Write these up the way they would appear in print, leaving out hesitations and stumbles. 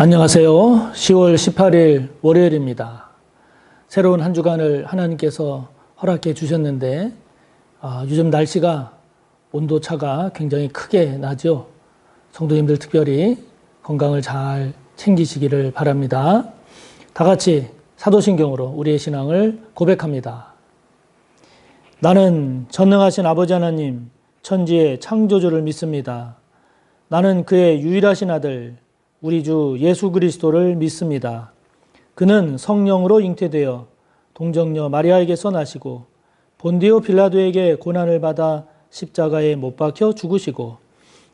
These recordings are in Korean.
안녕하세요. 10월 18일 월요일입니다. 새로운 한 주간을 하나님께서 허락해 주셨는데 요즘 날씨가 온도차가 굉장히 크게 나죠. 성도님들 특별히 건강을 잘 챙기시기를 바랍니다. 다 같이 사도신경으로 우리의 신앙을 고백합니다. 나는 전능하신 아버지 하나님, 천지의 창조주를 믿습니다. 나는 그의 유일하신 아들 우리 주 예수 그리스도를 믿습니다. 그는 성령으로 잉태되어 동정녀 마리아에게서 나시고 본디오 빌라도에게 고난을 받아 십자가에 못 박혀 죽으시고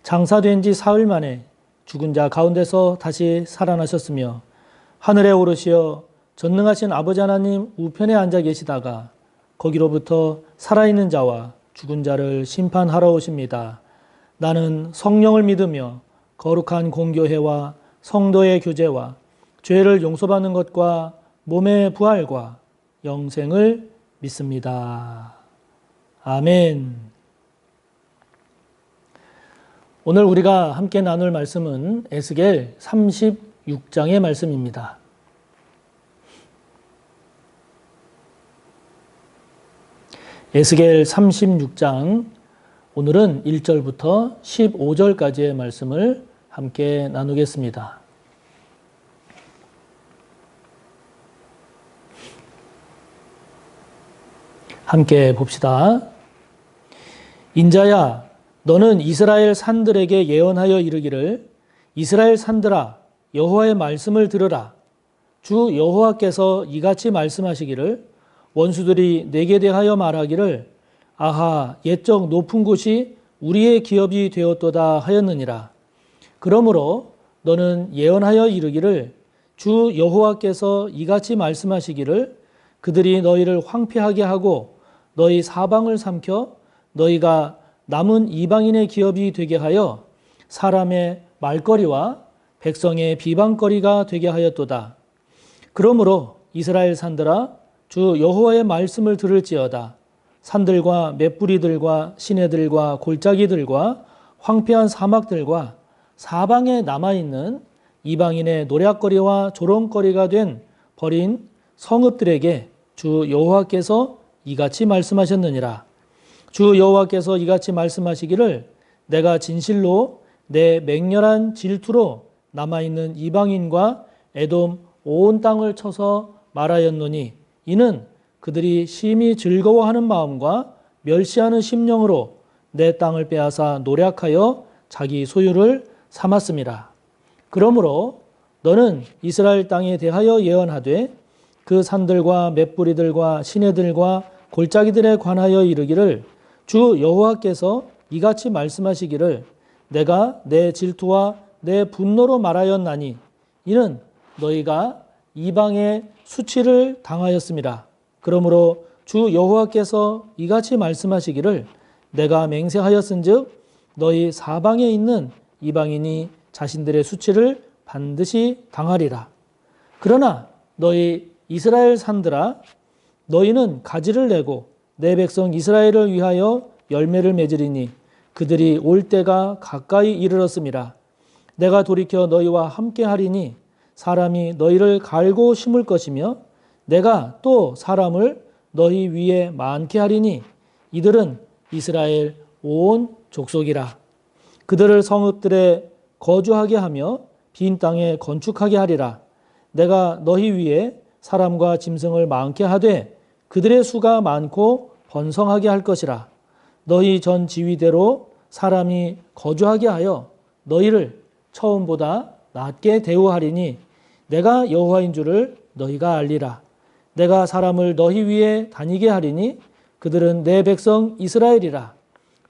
장사된 지 사흘 만에 죽은 자 가운데서 다시 살아나셨으며 하늘에 오르시어 전능하신 아버지 하나님 우편에 앉아 계시다가 거기로부터 살아있는 자와 죽은 자를 심판하러 오십니다. 나는 성령을 믿으며 거룩한 공교회와 성도의 교제와 죄를 용서받는 것과 몸의 부활과 영생을 믿습니다. 아멘. 오늘 우리가 함께 나눌 말씀은 에스겔 36장의 말씀입니다. 에스겔 36장 오늘은 1절부터 15절까지의 말씀을 함께 나누겠습니다. 함께 봅시다. 인자야, 너는 이스라엘 산들에게 예언하여 이르기를 이스라엘 산들아, 여호와의 말씀을 들으라. 주 여호와께서 이같이 말씀하시기를 원수들이 내게 대하여 말하기를 아하, 옛적 높은 곳이 우리의 기업이 되었도다 하였느니라. 그러므로 너는 예언하여 이르기를 주 여호와께서 이같이 말씀하시기를 그들이 너희를 황폐하게 하고 너희 사방을 삼켜 너희가 남은 이방인의 기업이 되게 하여 사람의 말거리와 백성의 비방거리가 되게 하였도다. 그러므로 이스라엘 산들아 주 여호와의 말씀을 들을지어다. 산들과 맷뿌리들과 시내들과 골짜기들과 황폐한 사막들과 사방에 남아있는 이방인의 노략거리와 조롱거리가 된 버린 성읍들에게 주 여호와께서 이같이 말씀하셨느니라. 주 여호와께서 이같이 말씀하시기를 내가 진실로 내 맹렬한 질투로 남아있는 이방인과 에돔 온 땅을 쳐서 말하였노니 이는 그들이 심히 즐거워하는 마음과 멸시하는 심령으로 내 땅을 빼앗아 노략하여 자기 소유를 삼았음이라. 그러므로 너는 이스라엘 땅에 대하여 예언하되 그 산들과 맷뿌리들과 시내들과 골짜기들에 관하여 이르기를 주 여호와께서 이같이 말씀하시기를 내가 내 질투와 내 분노로 말하였나니 이는 너희가 이방의 수치를 당하였음이라. 그러므로 주 여호와께서 이같이 말씀하시기를 내가 맹세하였은즉 너희 사방에 있는 이방인이 자신들의 수치를 반드시 당하리라. 그러나 너희 이스라엘 산들아 너희는 가지를 내고 내 백성 이스라엘을 위하여 열매를 맺으리니 그들이 올 때가 가까이 이르렀음이라. 내가 돌이켜 너희와 함께 하리니 사람이 너희를 갈고 심을 것이며 내가 또 사람을 너희 위에 많게 하리니 이들은 이스라엘 온 족속이라. 그들을 성읍들에 거주하게 하며 빈 땅에 건축하게 하리라. 내가 너희 위에 사람과 짐승을 많게 하되 그들의 수가 많고 번성하게 할 것이라. 너희 전 지위대로 사람이 거주하게 하여 너희를 처음보다 낮게 대우하리니 내가 여호와인 줄을 너희가 알리라. 내가 사람을 너희 위에 다니게 하리니 그들은 내 백성 이스라엘이라.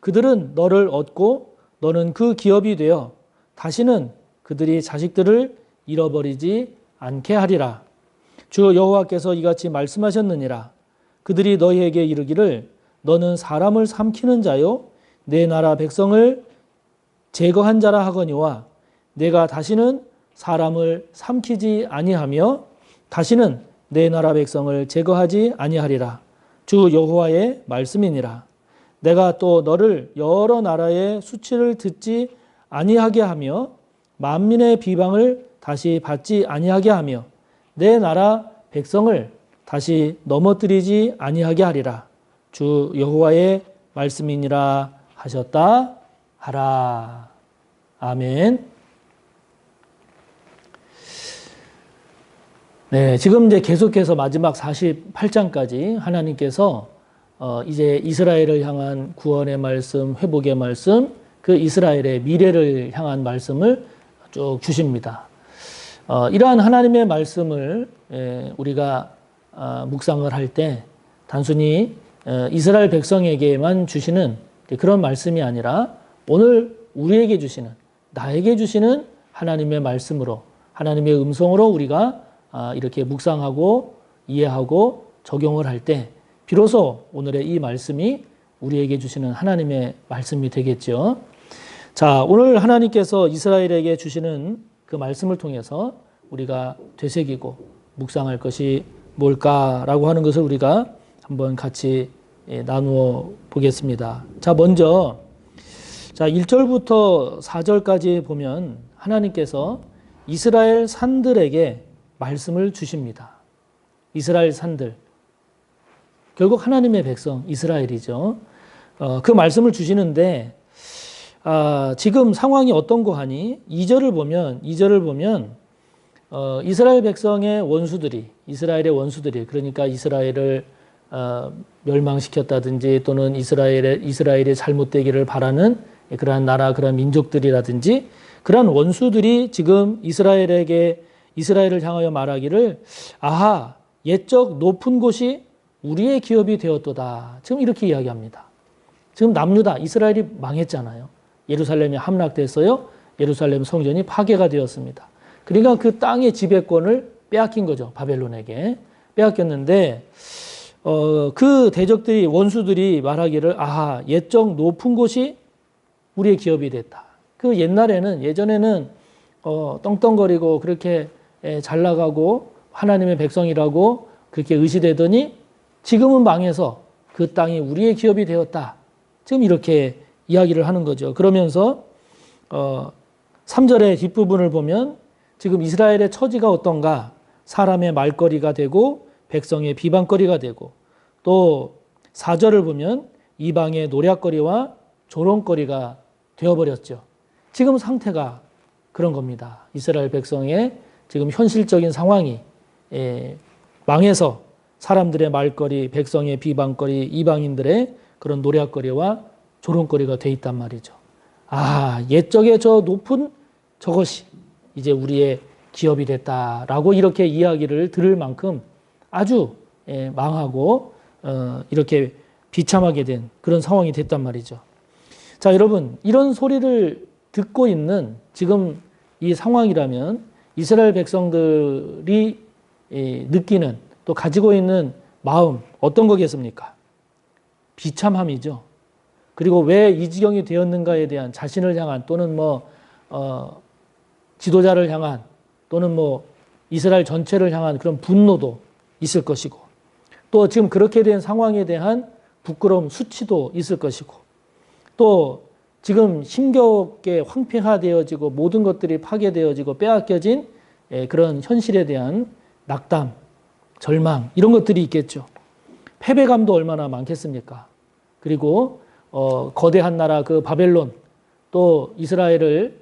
그들은 너를 얻고 너는 그 기업이 되어 다시는 그들이 자식들을 잃어버리지 않게 하리라. 주 여호와께서 이같이 말씀하셨느니라. 그들이 너희에게 이르기를 너는 사람을 삼키는 자요 내 나라 백성을 제거한 자라 하거니와 내가 다시는 사람을 삼키지 아니하며 다시는 내 나라 백성을 제거하지 아니하리라. 주 여호와의 말씀이니라. 내가 또 너를 여러 나라의 수치를 듣지 아니하게 하며 만민의 비방을 다시 받지 아니하게 하며 내 나라 백성을 다시 넘어뜨리지 아니하게 하리라. 주 여호와의 말씀이니라 하셨다 하라. 아멘. 네, 지금 이제 계속해서 마지막 48장까지 하나님께서 이제 이스라엘을 향한 구원의 말씀, 회복의 말씀, 그 이스라엘의 미래를 향한 말씀을 쭉 주십니다. 이러한 하나님의 말씀을 우리가 묵상을 할 때 단순히 이스라엘 백성에게만 주시는 그런 말씀이 아니라 오늘 우리에게 주시는, 나에게 주시는 하나님의 말씀으로, 하나님의 음성으로 우리가 이렇게 묵상하고 이해하고 적용을 할 때 비로소 오늘의 이 말씀이 우리에게 주시는 하나님의 말씀이 되겠죠. 자, 오늘 하나님께서 이스라엘에게 주시는 그 말씀을 통해서 우리가 되새기고 묵상할 것이 뭘까라고 하는 것을 우리가 한번 같이 나누어 보겠습니다. 자, 먼저 1절부터 4절까지 보면 하나님께서 이스라엘 산들에게 말씀을 주십니다. 이스라엘 산들. 결국 하나님의 백성, 이스라엘이죠. 그 말씀을 주시는데, 지금 상황이 어떤고 하니, 2절을 보면, 이스라엘 백성의 원수들이, 이스라엘의 원수들이, 그러니까 이스라엘을 멸망시켰다든지 또는 이스라엘이 잘못되기를 바라는 그러한 나라, 그러한 민족들이라든지 그러한 원수들이 지금 이스라엘을 향하여 말하기를 아하, 옛적 높은 곳이 우리의 기업이 되었도다. 지금 이렇게 이야기합니다. 지금 남유다, 이스라엘이 망했잖아요. 예루살렘이 함락됐어요. 예루살렘 성전이 파괴가 되었습니다. 그러니까 그 땅의 지배권을 빼앗긴 거죠. 바벨론에게. 빼앗겼는데 그 대적들이, 원수들이 말하기를 아하, 옛적 높은 곳이 우리의 기업이 됐다. 그 예전에는 떵떵거리고 그렇게 잘 나가고 하나님의 백성이라고 그렇게 의시되더니 지금은 망해서 그 땅이 우리의 기업이 되었다. 지금 이렇게 이야기를 하는 거죠. 그러면서 3절의 뒷부분을 보면 지금 이스라엘의 처지가 어떤가? 사람의 말거리가 되고 백성의 비방거리가 되고 또 4절을 보면 이방의 노략거리와 조롱거리가 되어버렸죠. 지금 상태가 그런 겁니다. 이스라엘 백성의 지금 현실적인 상황이 망해서 사람들의 말거리, 백성의 비방거리, 이방인들의 그런 노략거리와 조롱거리가 돼 있단 말이죠. 아, 옛적에 저 높은 저것이 이제 우리의 기업이 됐다라고 이렇게 이야기를 들을 만큼 아주 망하고 이렇게 비참하게 된 그런 상황이 됐단 말이죠. 자, 여러분, 이런 소리를 듣고 있는 지금 이 상황이라면 이스라엘 백성들이 느끼는 또 가지고 있는 마음 어떤 거겠습니까? 비참함이죠. 그리고 왜 이 지경이 되었는가에 대한 자신을 향한 또는 지도자를 향한 또는 이스라엘 전체를 향한 그런 분노도 있을 것이고 또 지금 그렇게 된 상황에 대한 부끄러움, 수치도 있을 것이고 또 지금 힘겹게 황폐화되어지고 모든 것들이 파괴되어지고 빼앗겨진 그런 현실에 대한 낙담, 절망 이런 것들이 있겠죠. 패배감도 얼마나 많겠습니까? 그리고 거대한 나라 그 바벨론 또 이스라엘이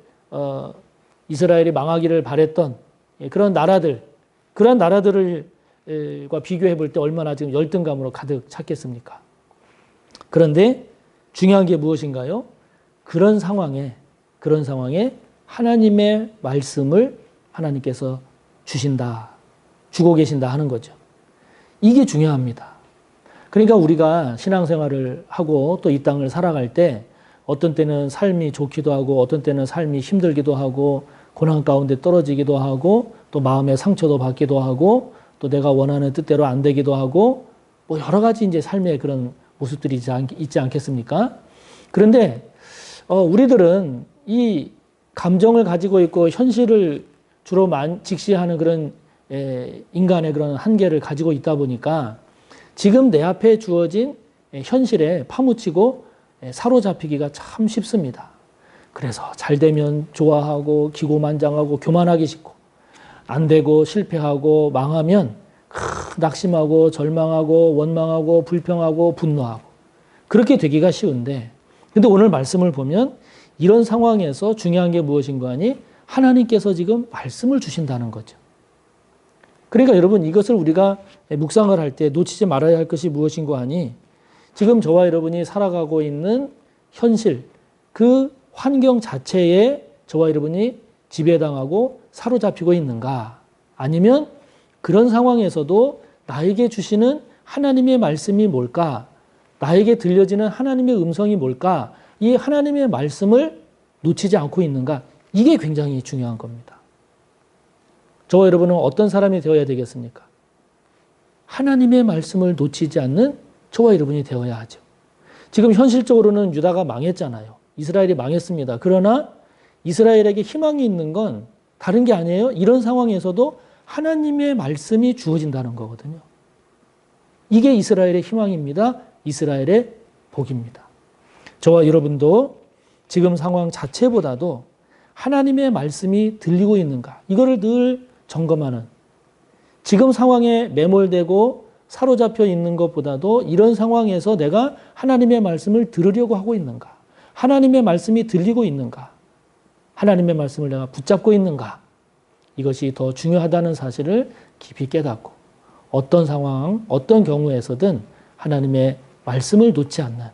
망하기를 바랬던 그런 나라들과 비교해 볼 때 얼마나 지금 열등감으로 가득 찼겠습니까? 그런데 중요한 게 무엇인가요? 그런 상황에 하나님의 말씀을 하나님께서 주고 계신다 하는 거죠. 이게 중요합니다. 그러니까 우리가 신앙생활을 하고 또 이 땅을 살아갈 때 어떤 때는 삶이 좋기도 하고 어떤 때는 삶이 힘들기도 하고 고난 가운데 떨어지기도 하고 또 마음의 상처도 받기도 하고 또 내가 원하는 뜻대로 안 되기도 하고 여러 가지 이제 삶의 그런 모습들이 있지 않겠습니까? 그런데 우리들은 이 감정을 가지고 있고 현실을 주로 직시하는 그런 인간의 그런 한계를 가지고 있다 보니까 지금 내 앞에 주어진 현실에 파묻히고 사로잡히기가 참 쉽습니다. 그래서 잘 되면 좋아하고 기고만장하고 교만하기 쉽고 안 되고 실패하고 망하면 낙심하고 절망하고 원망하고 불평하고 분노하고 그렇게 되기가 쉬운데, 근데 오늘 말씀을 보면 이런 상황에서 중요한 게 무엇인가 하니 하나님께서 지금 말씀을 주신다는 거죠. 그러니까 여러분, 이것을 우리가 묵상을 할 때 놓치지 말아야 할 것이 무엇인가 하니 지금 저와 여러분이 살아가고 있는 현실, 그 환경 자체에 저와 여러분이 지배당하고 사로잡히고 있는가, 아니면 그런 상황에서도 나에게 주시는 하나님의 말씀이 뭘까, 나에게 들려지는 하나님의 음성이 뭘까, 이 하나님의 말씀을 놓치지 않고 있는가, 이게 굉장히 중요한 겁니다. 저와 여러분은 어떤 사람이 되어야 되겠습니까? 하나님의 말씀을 놓치지 않는 저와 여러분이 되어야 하죠. 지금 현실적으로는 유다가 망했잖아요. 이스라엘이 망했습니다. 그러나 이스라엘에게 희망이 있는 건 다른 게 아니에요. 이런 상황에서도 하나님의 말씀이 주어진다는 거거든요. 이게 이스라엘의 희망입니다. 이스라엘의 복입니다. 저와 여러분도 지금 상황 자체보다도 하나님의 말씀이 들리고 있는가, 이거를 늘 점검하는, 지금 상황에 매몰되고 사로잡혀 있는 것보다도 이런 상황에서 내가 하나님의 말씀을 들으려고 하고 있는가, 하나님의 말씀이 들리고 있는가, 하나님의 말씀을 내가 붙잡고 있는가, 이것이 더 중요하다는 사실을 깊이 깨닫고 어떤 상황, 어떤 경우에서든 하나님의 말씀을 놓지 않는,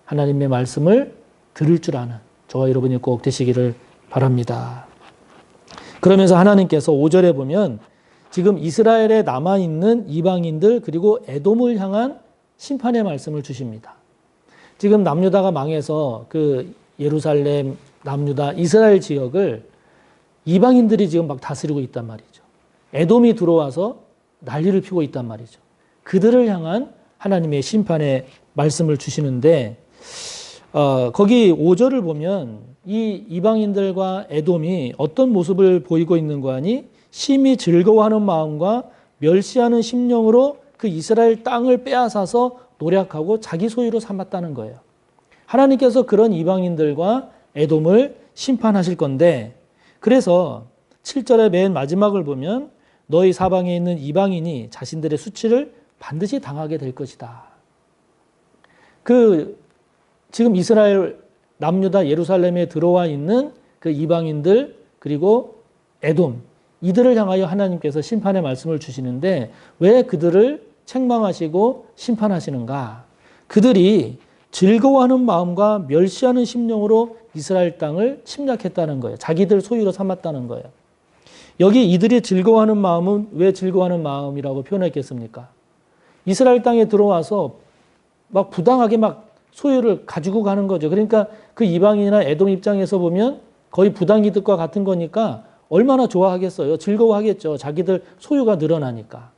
하나님의 말씀을 들을 줄 아는 저와 여러분이 꼭 되시기를 바랍니다. 그러면서 하나님께서 5절에 보면 지금 이스라엘에 남아있는 이방인들 그리고 에돔을 향한 심판의 말씀을 주십니다. 지금 남유다가 망해서 그 예루살렘, 남유다, 이스라엘 지역을 이방인들이 지금 막 다스리고 있단 말이죠. 에돔이 들어와서 난리를 피우고 있단 말이죠. 그들을 향한 하나님의 심판의 말씀을 주시는데, 거기 5절을 보면 이 이방인들과 에돔이 어떤 모습을 보이고 있는가 하니 심히 즐거워하는 마음과 멸시하는 심령으로 그 이스라엘 땅을 빼앗아서 노력하고 자기 소유로 삼았다는 거예요. 하나님께서 그런 이방인들과 에돔을 심판하실 건데, 그래서 7절의 맨 마지막을 보면 너희 사방에 있는 이방인이 자신들의 수치를 반드시 당하게 될 것이다. 지금 이스라엘 남유다 예루살렘에 들어와 있는 그 이방인들 그리고 에돔, 이들을 향하여 하나님께서 심판의 말씀을 주시는데 왜 그들을 책망하시고 심판하시는가? 그들이 즐거워하는 마음과 멸시하는 심령으로 이스라엘 땅을 침략했다는 거예요. 자기들 소유로 삼았다는 거예요. 여기 이들이 즐거워하는 마음은 왜 즐거워하는 마음이라고 표현했겠습니까? 이스라엘 땅에 들어와서 막 부당하게 막 소유를 가지고 가는 거죠. 그러니까 그 이방인이나 에돔 입장에서 보면 거의 부당이득과 같은 거니까 얼마나 좋아하겠어요. 즐거워하겠죠. 자기들 소유가 늘어나니까.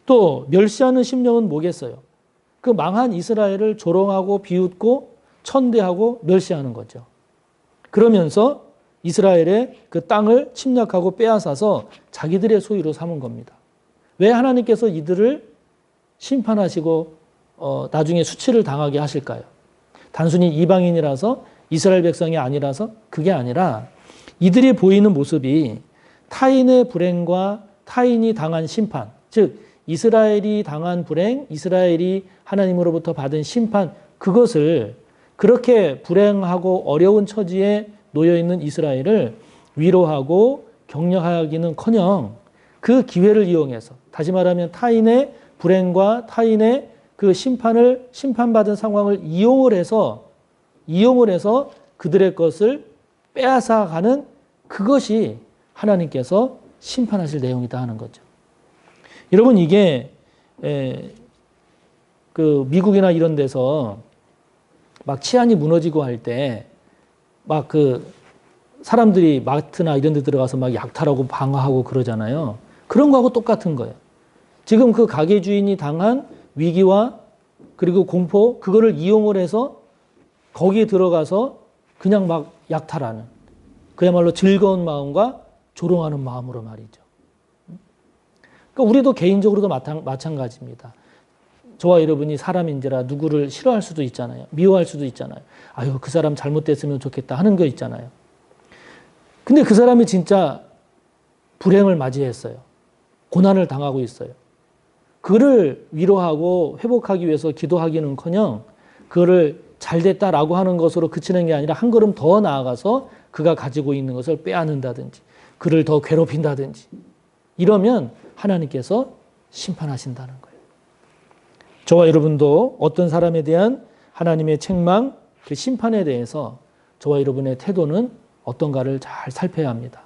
또 멸시하는 심령은 뭐겠어요? 그 망한 이스라엘을 조롱하고 비웃고 천대하고 멸시하는 거죠. 그러면서 이스라엘의 그 땅을 침략하고 빼앗아서 자기들의 소유로 삼은 겁니다. 왜 하나님께서 이들을 심판하시고 나중에 수치를 당하게 하실까요? 단순히 이방인이라서 이스라엘 백성이 아니라서 그게 아니라 이들이 보이는 모습이 타인의 불행과 타인이 당한 심판, 즉 이스라엘이 당한 불행, 이스라엘이 하나님으로부터 받은 심판, 그것을 그렇게 불행하고 어려운 처지에 놓여있는 이스라엘을 위로하고 격려하기는커녕 그 기회를 이용해서, 다시 말하면 타인의 불행과 타인의 그 심판받은 상황을 이용을 해서 그들의 것을 빼앗아가는, 그것이 하나님께서 심판하실 내용이다 하는 거죠. 여러분, 이게 그 미국이나 이런 데서 막 치안이 무너지고 할 때 막 그 사람들이 마트나 이런 데 들어가서 막 약탈하고 방어하고 그러잖아요. 그런 거하고 똑같은 거예요. 지금 그 가게 주인이 당한 위기와 그리고 공포, 그거를 이용을 해서 거기에 들어가서 그냥 막 약탈하는, 그야말로 즐거운 마음과 조롱하는 마음으로 말이죠. 그러니까 우리도 개인적으로도 마찬가지입니다. 저와 여러분이 사람인지라 누구를 싫어할 수도 있잖아요. 미워할 수도 있잖아요. 아유, 그 사람 잘못됐으면 좋겠다 하는 거 있잖아요. 근데 그 사람이 진짜 불행을 맞이했어요. 고난을 당하고 있어요. 그를 위로하고 회복하기 위해서 기도하기는커녕 그를 잘됐다라고 하는 것으로 그치는 게 아니라 한 걸음 더 나아가서 그가 가지고 있는 것을 빼앗는다든지 그를 더 괴롭힌다든지 이러면 하나님께서 심판하신다는 거예요. 저와 여러분도 어떤 사람에 대한 하나님의 책망, 그 심판에 대해서 저와 여러분의 태도는 어떤가를 잘 살펴야 합니다.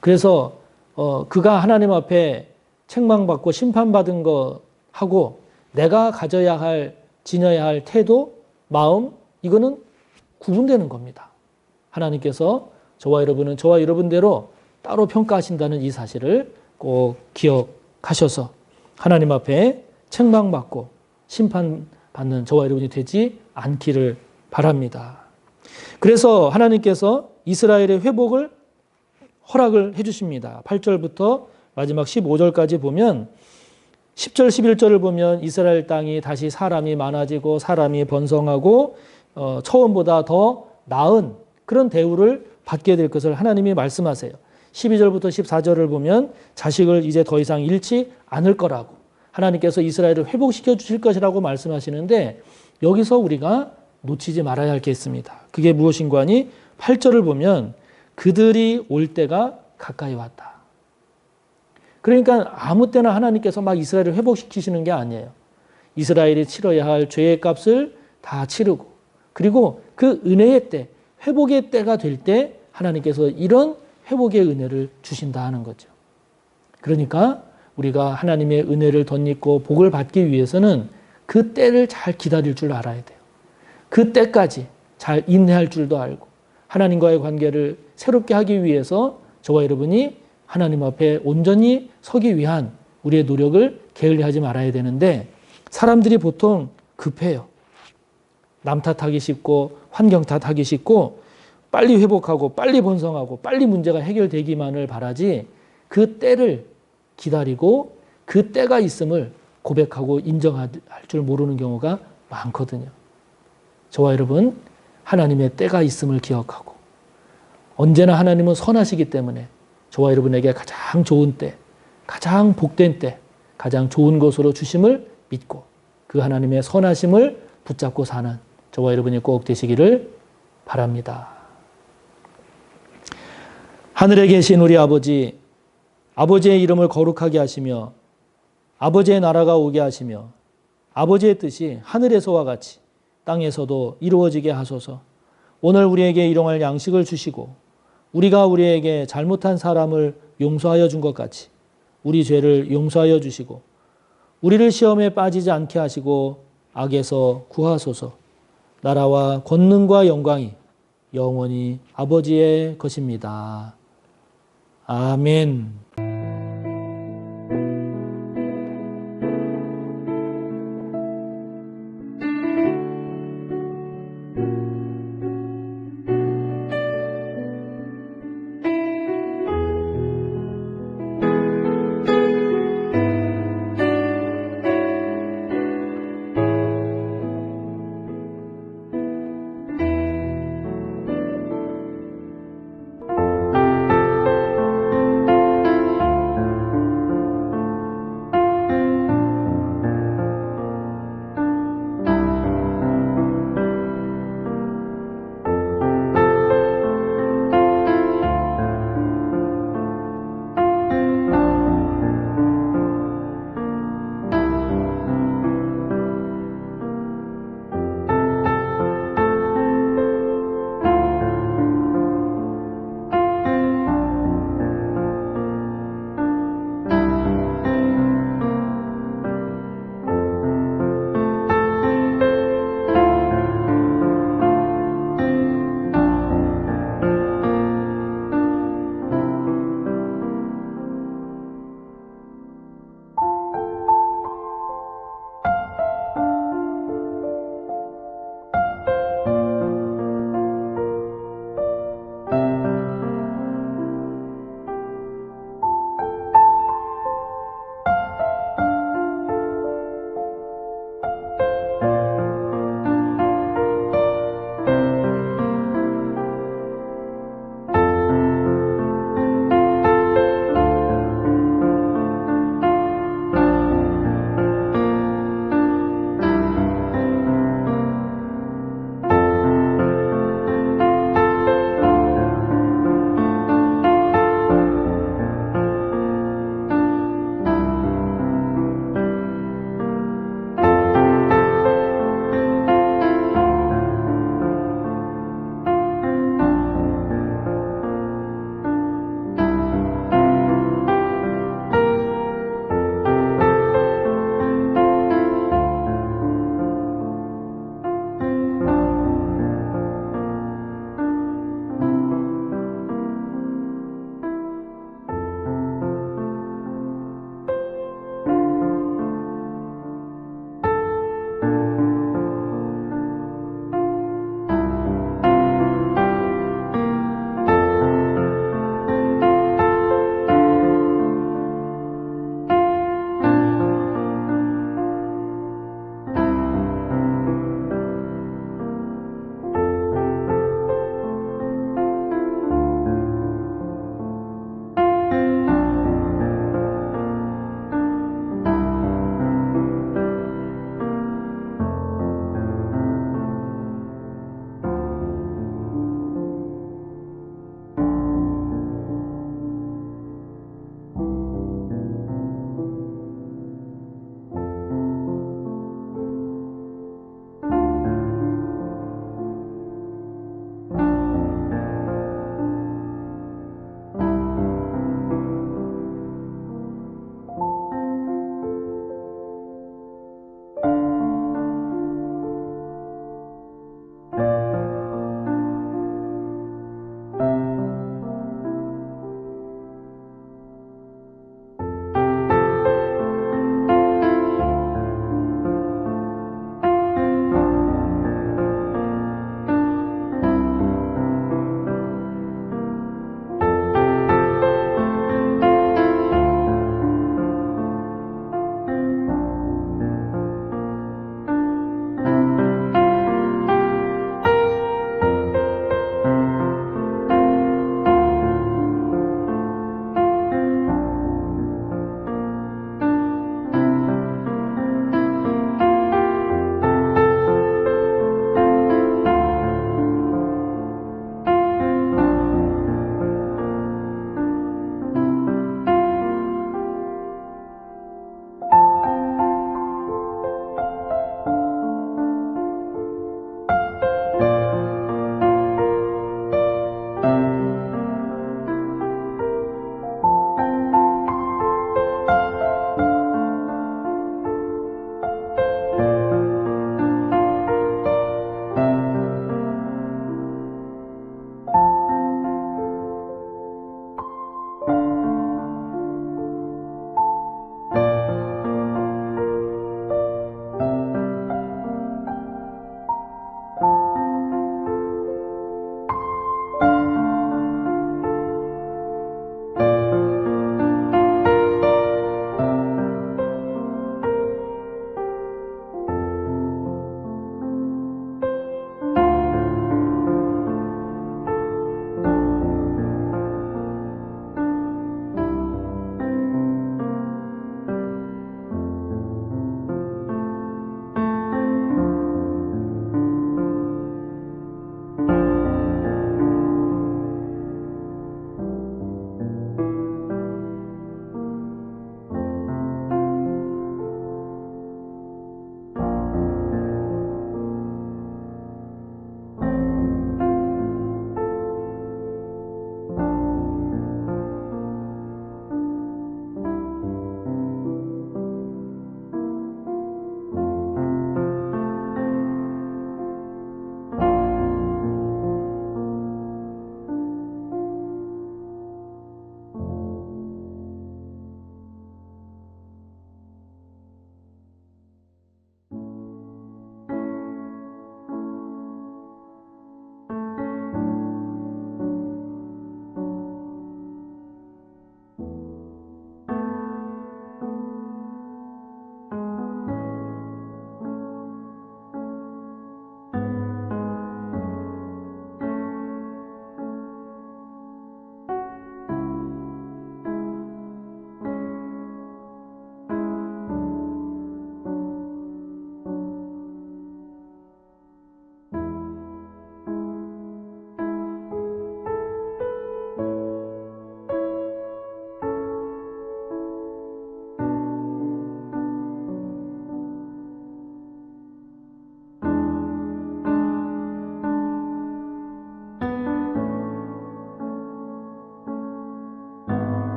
그래서 그가 하나님 앞에 책망받고 심판받은 것하고 내가 가져야 할, 지녀야 할 태도, 마음, 이거는 구분되는 겁니다. 하나님께서 저와 여러분대로 따로 평가하신다는 이 사실을 꼭 기억하셔서 하나님 앞에 책망받고 심판받는 저와 여러분이 되지 않기를 바랍니다. 그래서 하나님께서 이스라엘의 회복을 허락을 해주십니다. 8절부터 마지막 15절까지 보면 10절, 11절을 보면 이스라엘 땅이 다시 사람이 많아지고 사람이 번성하고 처음보다 더 나은 그런 대우를 받게 될 것을 하나님이 말씀하세요. 12절부터 14절을 보면 자식을 이제 더 이상 잃지 않을 거라고 하나님께서 이스라엘을 회복시켜 주실 것이라고 말씀하시는데 여기서 우리가 놓치지 말아야 할 게 있습니다. 그게 무엇인가 하니 8절을 보면 그들이 올 때가 가까이 왔다. 그러니까 아무 때나 하나님께서 막 이스라엘을 회복시키시는 게 아니에요. 이스라엘이 치러야 할 죄의 값을 다 치르고 그리고 그 은혜의 때, 회복의 때가 될 때 하나님께서 이런 회복의 은혜를 주신다 하는 거죠. 그러니까 우리가 하나님의 은혜를 덧입고 복을 받기 위해서는 그 때를 잘 기다릴 줄 알아야 돼요. 그 때까지 잘 인내할 줄도 알고 하나님과의 관계를 새롭게 하기 위해서 저와 여러분이 하나님 앞에 온전히 서기 위한 우리의 노력을 게을리하지 말아야 되는데 사람들이 보통 급해요. 남 탓하기 쉽고 환경 탓하기 쉽고 빨리 회복하고 빨리 번성하고 빨리 문제가 해결되기만을 바라지 그 때를 기다리고 그 때가 있음을 고백하고 인정할 줄 모르는 경우가 많거든요. 저와 여러분 하나님의 때가 있음을 기억하고 언제나 하나님은 선하시기 때문에 저와 여러분에게 가장 좋은 때, 가장 복된 때, 가장 좋은 것으로 주심을 믿고 그 하나님의 선하심을 붙잡고 사는 저와 여러분이 꼭 되시기를 바랍니다. 하늘에 계신 우리 아버지, 아버지의 이름을 거룩하게 하시며 아버지의 나라가 오게 하시며 아버지의 뜻이 하늘에서와 같이 땅에서도 이루어지게 하소서. 오늘 우리에게 일용할 양식을 주시고 우리가 우리에게 잘못한 사람을 용서하여 준 것 같이 우리 죄를 용서하여 주시고 우리를 시험에 빠지지 않게 하시고 악에서 구하소서. 나라와 권능과 영광이 영원히 아버지의 것입니다. 아멘.